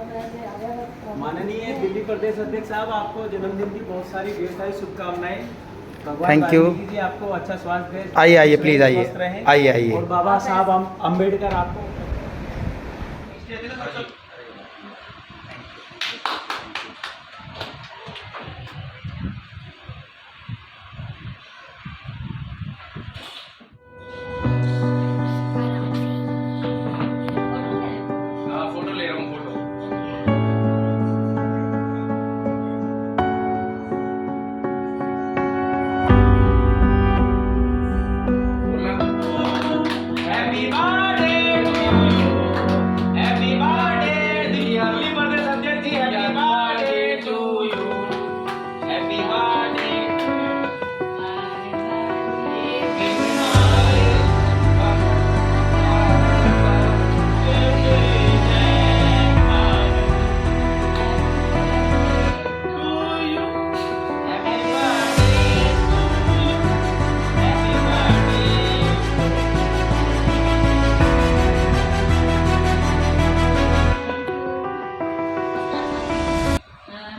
माननीय दिल्ली प्रदेश अध्यक्ष साहब, आपको जन्मदिन की बहुत सारी ढेर सारी शुभकामनाएं। भगवान थैंक यू। वाल्मीकि जी आपको अच्छा स्वास्थ्य दें। आइए आइए प्लीज़ आइए स्वस्थ रहें। आइए आइए। और बाबा साहब अम्बेडकर आपको फोटो ले रहा हूँ photo. Happy birthday happy birthday Delhi प्रदेश अध्यक्ष ji, happy birthday to you, happy birthday.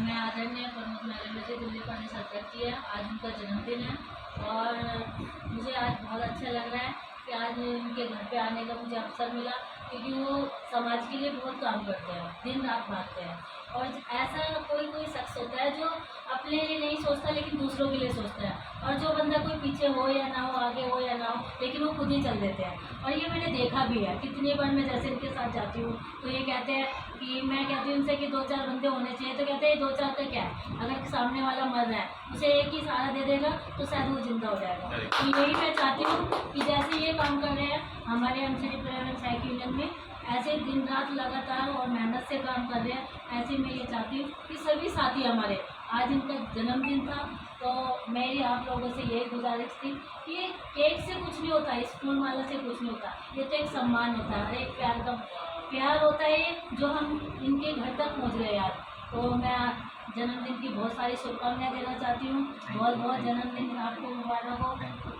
मैं आदरणीय प्रमोद महरोलिया जी दिल्ली प्रदेश अध्यक्ष जी है। आज उनका जन्मदिन है और मुझे आज बहुत अच्छा लग रहा है कि आज उनके घर पे आने का मुझे अवसर मिला, क्योंकि वो समाज के लिए बहुत काम करते हैं, दिन रात भागते हैं। और ऐसा कोई शख्स होता है जो अपने लिए नहीं सोचता लेकिन दूसरों के लिए सोचता है, और जो बंदा कोई पीछे हो या ना हो, आगे हो या ना हो, लेकिन वो खुद ही चल देते हैं। और ये मैंने देखा भी है कितनी बार। मैं जैसे इनके साथ जाती हूँ तो ये कहते हैं कि मैं कहती हूँ इनसे कि 2-4 बंदे होने चाहिए, तो कहते हैं 2-4 का क्या है, अगर सामने वाला मर रहा है उसे एक ही सहारा दे देगा तो शायद वो जिंदा हो जाएगा। तो यही मैं चाहती हूँ कि जैसे ये काम कर रहे हैं हमारे एमसीडी पर्यावरण सहायक यूनियन में, ऐसे दिन रात लगातार और मेहनत से काम कर रहे हैं, ऐसे मैं ये चाहती हूँ कि सभी साथी हमारे, आज इनका जन्मदिन था तो मेरी आप लोगों से यही गुजारिश थी कि केक से कुछ नहीं होता, इस फूल माला से कुछ नहीं होता, ये तो एक सम्मान होता है, एक प्यार होता है जो हम इनके घर तक पहुँच गए आज। तो मैं जन्मदिन की बहुत सारी शुभकामनाएं देना चाहती हूँ। बहुत बहुत जन्मदिन आपको मुबारक हो।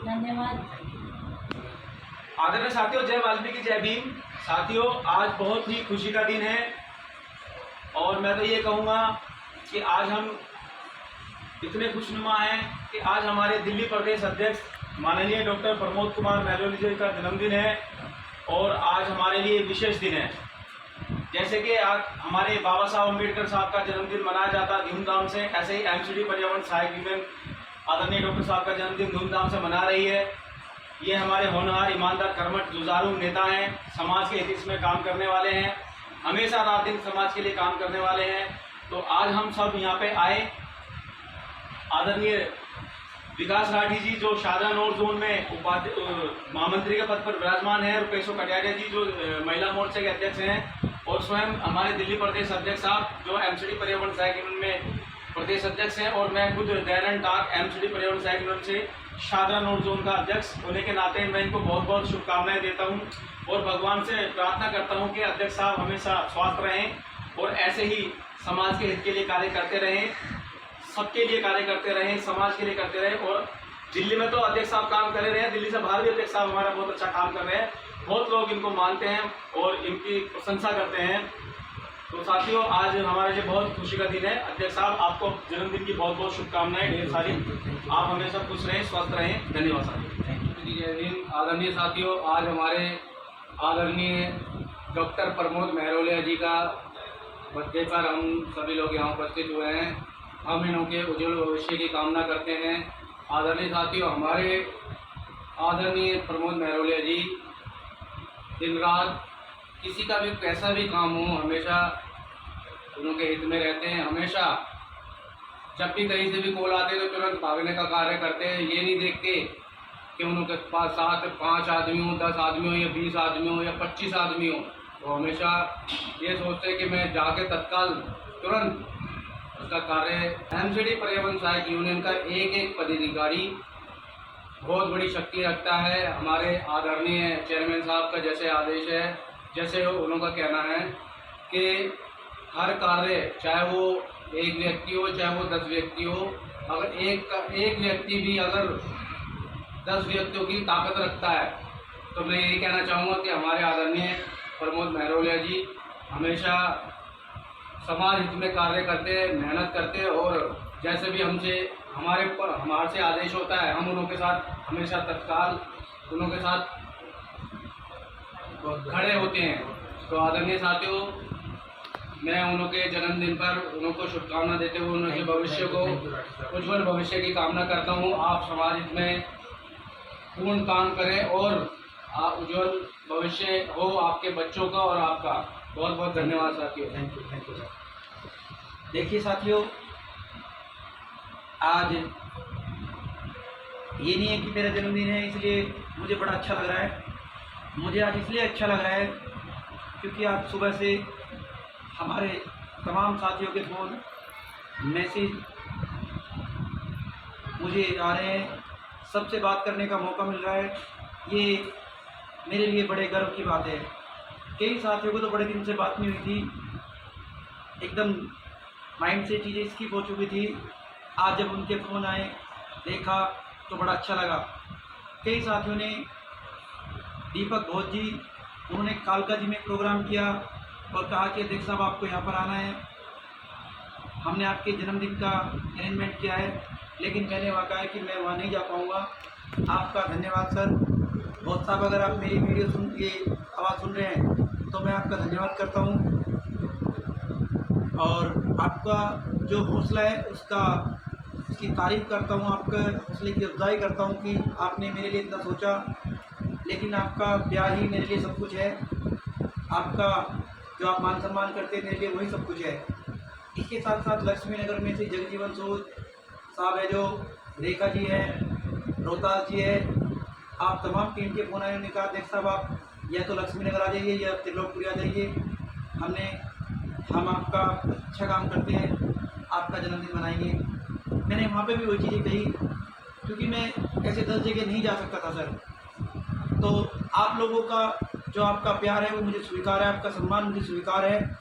धन्यवाद। आदरणीय साथियों, जय वाल्मीकि जय भीम। साथियों, आज बहुत ही खुशी का दिन है और मैं तो ये कहूँगा कि आज हम इतने खुशनुमा हैं कि आज हमारे दिल्ली प्रदेश अध्यक्ष माननीय डॉक्टर प्रमोद कुमार महरोलिया जी का जन्मदिन है और आज हमारे लिए विशेष दिन है। जैसे कि आज हमारे बाबा साहब अम्बेडकर साहब का जन्मदिन मनाया जाता है धूमधाम से, ऐसे ही एमसीडी पर्यावरण सहायक यूनियन आदरणीय डॉक्टर साहब का जन्मदिन धूमधाम से मना रही है। ये हमारे होनहार, ईमानदार, कर्मठ, जुझारू नेता हैं, समाज के हित में काम करने वाले हैं, हमेशा रात दिन समाज के लिए काम करने वाले हैं। तो आज हम सब यहाँ पे आए। आदरणीय विकास राठी जी जो शाहजहां नॉर्थ जोन में महामंत्री के पद पर विराजमान है, और पेशो कटियारिया जी जो महिला मोर्चे के अध्यक्ष हैं, और स्वयं हमारे दिल्ली प्रदेश अध्यक्ष साहब जो एमसीडी पर्यावरण सहायक यूनियन में प्रदेश अध्यक्ष हैं, और मैं खुद दयानंद टाक एमसीडी पर्यावरण सहायक यूनियन से शाहजहां नॉर्थ जोन का अध्यक्ष होने के नाते मैं इनको बहुत बहुत शुभकामनाएं देता हूं और भगवान से प्रार्थना करता हूं कि अध्यक्ष साहब हमेशा स्वस्थ रहें और ऐसे ही समाज के हित के लिए कार्य करते रहें, सबके लिए कार्य करते रहें, समाज के लिए करते रहें। और दिल्ली में तो अध्यक्ष साहब काम कर रहे हैं, दिल्ली से बाहर भी अध्यक्ष साहब हमारा बहुत अच्छा काम कर रहे हैं, बहुत लोग इनको मानते हैं और इनकी प्रशंसा करते हैं। तो साथियों, आज हमारे लिए बहुत खुशी का दिन है। अध्यक्ष साहब, आपको जन्मदिन की बहुत बहुत शुभकामनाएं ढेर सारी। आप हमेशा खुश रहें, स्वस्थ रहें। धन्यवाद साथियों। जय हिंद। आदरणीय साथियों, आज हमारे आदरणीय डॉक्टर प्रमोद महरोलिया जी का बर्थडे पर हम सभी लोग यहाँ उपस्थित हुए हैं। हम इनके उज्जवल भविष्य की कामना करते हैं। आदरणीय साथियों, हमारे आदरणीय प्रमोद महरोलिया जी दिन रात किसी का भी कैसा भी काम हो हमेशा उनके हित में रहते हैं। हमेशा जब भी कहीं से भी कॉल आते हैं तो तुरंत भागने का कार्य करते हैं। ये नहीं देखते कि उनके पास 5 आदमी हो, 10 आदमी हो या 20 आदमी हो या 25 आदमी हो, तो हमेशा ये सोचते हैं कि मैं जाके तत्काल तुरंत उसका कार्य। एमसीडी पर्यावरण सहायक यूनियन का एक पदाधिकारी बहुत बड़ी शक्ति रखता है। हमारे आदरणीय चेयरमैन साहब का जैसे आदेश है, जैसे उनका कहना है कि हर कार्य, चाहे वो एक व्यक्ति हो चाहे वो 10 व्यक्ति हो, अगर एक व्यक्ति भी अगर 10 व्यक्तियों की ताकत रखता है, तो मैं यही कहना चाहूँगा कि हमारे आदरणीय प्रमोद महरोलिया जी हमेशा समाज हित में कार्य करते हैं, मेहनत करते हैं और जैसे भी हमारे से आदेश होता है हम उन्हों के साथ हमेशा तत्काल उन्हों के साथ खड़े होते हैं। तो आदरणीय साथियों, मैं उन्हों के जन्मदिन पर उन्हों को शुभकामना देते हुए उनके भविष्य को उज्जवल भविष्य की कामना करता हूँ। आप समाज हित में पूर्ण काम करें और उज्जवल भविष्य हो आपके बच्चों का और आपका। बहुत बहुत धन्यवाद साथियों। Thank you sir. देखिए साथियों, आज ये नहीं है कि मेरा जन्मदिन है इसलिए मुझे बड़ा अच्छा लग रहा है। मुझे आज इसलिए अच्छा लग रहा है क्योंकि आज सुबह से हमारे तमाम साथियों के फ़ोन मैसेज मुझे आ रहे हैं, सबसे बात करने का मौका मिल रहा है। ये मेरे लिए बड़े गर्व की बात है। कई साथियों को तो बड़े दिन से बात नहीं हुई थी, एकदम माइंड से चीज़ें स्किप हो चुकी थी। आज जब उनके फ़ोन आए देखा तो बड़ा अच्छा लगा। कई साथियों ने, दीपक घोष जी, उन्होंने कालका जी में प्रोग्राम किया और कहा कि अध्यक्ष साहब आपको यहाँ पर आना है, हमने आपके जन्मदिन का अरेंजमेंट किया है, लेकिन मैंने वहाँ कहा कि मैं वहाँ नहीं जा पाऊँगा। आपका धन्यवाद सर। घोष साहब, अगर आप मेरी वीडियो ये आवाज़ सुन रहे हैं तो मैं आपका धन्यवाद करता हूँ और आपका जो हौसला है उसकी तारीफ़ करता हूँ, आपके हौसले की अफजाई करता हूँ कि आपने मेरे लिए इतना सोचा। लेकिन आपका प्यार ही मेरे लिए सब कुछ है, आपका जो आप मान सम्मान करते हैं मेरे लिए वही सब कुछ है। इसके साथ साथ लक्ष्मी नगर में से जगजीवन सूद साहब है, जो रेखा जी हैं, रोहतास जी है, आप तमाम टीम के फ़ोन आए, उन्होंने कहा अध्यक्ष साहब आप या तो लक्ष्मी नगर आ जाइए या त्रिलोकपुरी आ जाइए, हम आपका अच्छा काम करते हैं, आपका जन्मदिन मनाएंगे। मैंने वहाँ पे भी वही चीज़ें कही क्योंकि मैं ऐसे 10 जगह नहीं जा सकता था सर। तो आप लोगों का जो आपका प्यार है वो मुझे स्वीकार है, आपका सम्मान मुझे स्वीकार है।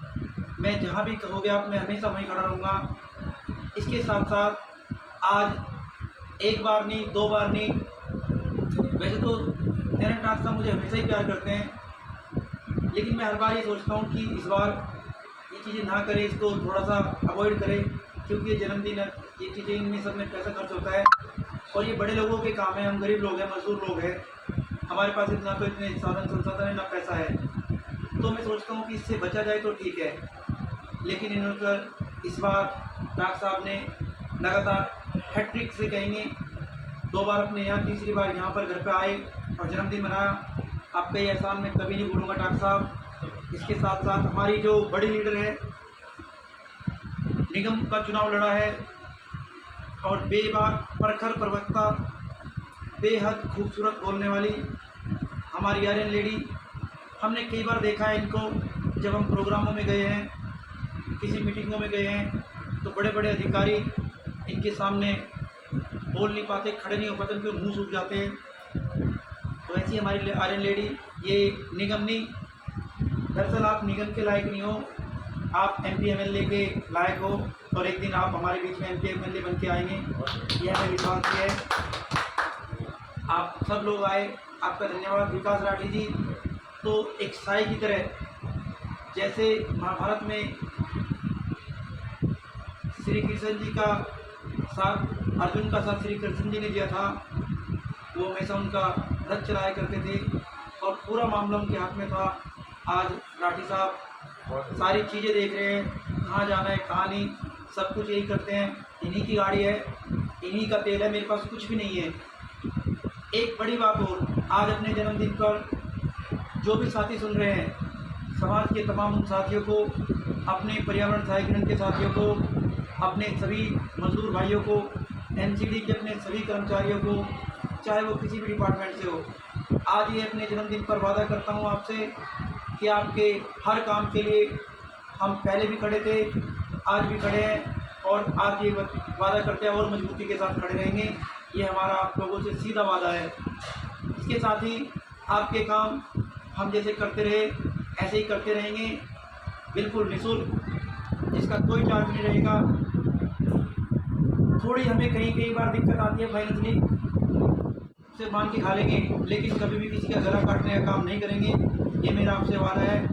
मैं जहाँ भी कहोगे आप, मैं हमेशा वहीं खड़ा रहूँगा। इसके साथ साथ आज एक बार नहीं, 2 बार नहीं, वैसे तो तेरन टास्क मुझे हमेशा ही प्यार करते हैं, लेकिन मैं हर बार ये सोचता हूँ कि इस बार ये चीज़ें ना करें, इसको थोड़ा सा अवॉइड करें, क्योंकि ये जन्मदिन है, ये चीज़ें इनमें सब में पैसा खर्च होता है और ये बड़े लोगों के काम है। हम गरीब लोग हैं, मजदूर लोग हैं, हमारे पास इतना तो इतने साधन संसाधन है ना पैसा है। तो मैं सोचता हूँ कि इससे बचा जाए तो ठीक है, लेकिन इन्होंने इस बार डॉक्टर साहब ने लगातार हैट्रिक से कहेंगे 2 बार अपने यहाँ, तीसरी बार यहाँ पर घर पे आए और जन्मदिन मनाया। आपका ये एहसान मैं कभी नहीं भूलूंगा डॉक्टर साहब। इसके साथ साथ हमारी जो बड़ी लीडर है, निगम का चुनाव लड़ा है और बेबाक प्रखर प्रवक्ता, बेहद खूबसूरत बोलने वाली हमारी आर्यन लेडी, हमने कई बार देखा है इनको जब हम प्रोग्रामों में गए हैं, किसी मीटिंगों में गए हैं, तो बड़े बड़े अधिकारी इनके सामने बोल नहीं पाते, खड़े नहीं हो पाते, उनके मुंह सूख जाते हैं। तो ऐसी हमारी आर्यन लेडी, ये निगम नहीं, दरअसल आप निगम के लायक नहीं हो, आप MP MLA के लायक हो और एक दिन आप हमारे बीच में MP MLA बन के आएंगे, यह हमें विश्वास है। आप सब लोग आए, आपका धन्यवाद। विकास राठी जी तो एक साई की तरह, जैसे महाभारत में श्री कृष्ण जी का साथ, अर्जुन का साथ श्री कृष्ण जी ने दिया था, वो हमेशा उनका रथ चलाया करते थे और पूरा मामला उनके हाथ में था। आज राठी साहब सारी चीज़ें देख रहे हैं, कहाँ जाना है कहाँ नहीं, सब कुछ यही करते हैं। इन्हीं की गाड़ी है, इन्हीं का तेल है, मेरे पास कुछ भी नहीं है। एक बड़ी बात और, आज अपने जन्मदिन पर जो भी साथी सुन रहे हैं, समाज के तमाम उन साथियों को, अपने पर्यावरण सहायकरण के साथियों को, अपने सभी मजदूर भाइयों को, NCD के अपने सभी कर्मचारियों को, चाहे वो किसी भी डिपार्टमेंट से हो, आज ये अपने जन्मदिन पर वादा करता हूँ आपसे कि आपके हर काम के लिए हम पहले भी खड़े थे, आज भी खड़े हैं और आज ये वादा करते हैं और मजबूती के साथ खड़े रहेंगे। ये हमारा आप लोगों से सीधा वादा है। इसके साथ ही आपके काम हम जैसे करते रहे ऐसे ही करते रहेंगे, बिल्कुल निःशुल्क, इसका कोई चार्ज नहीं रहेगा। थोड़ी हमें कई बार दिक्कत आती है फाइनेंशियली, से मान के खा लेंगे, लेकिन कभी भी किसी का गला काटने का काम नहीं करेंगे, ये मेरा आपसे वादा है।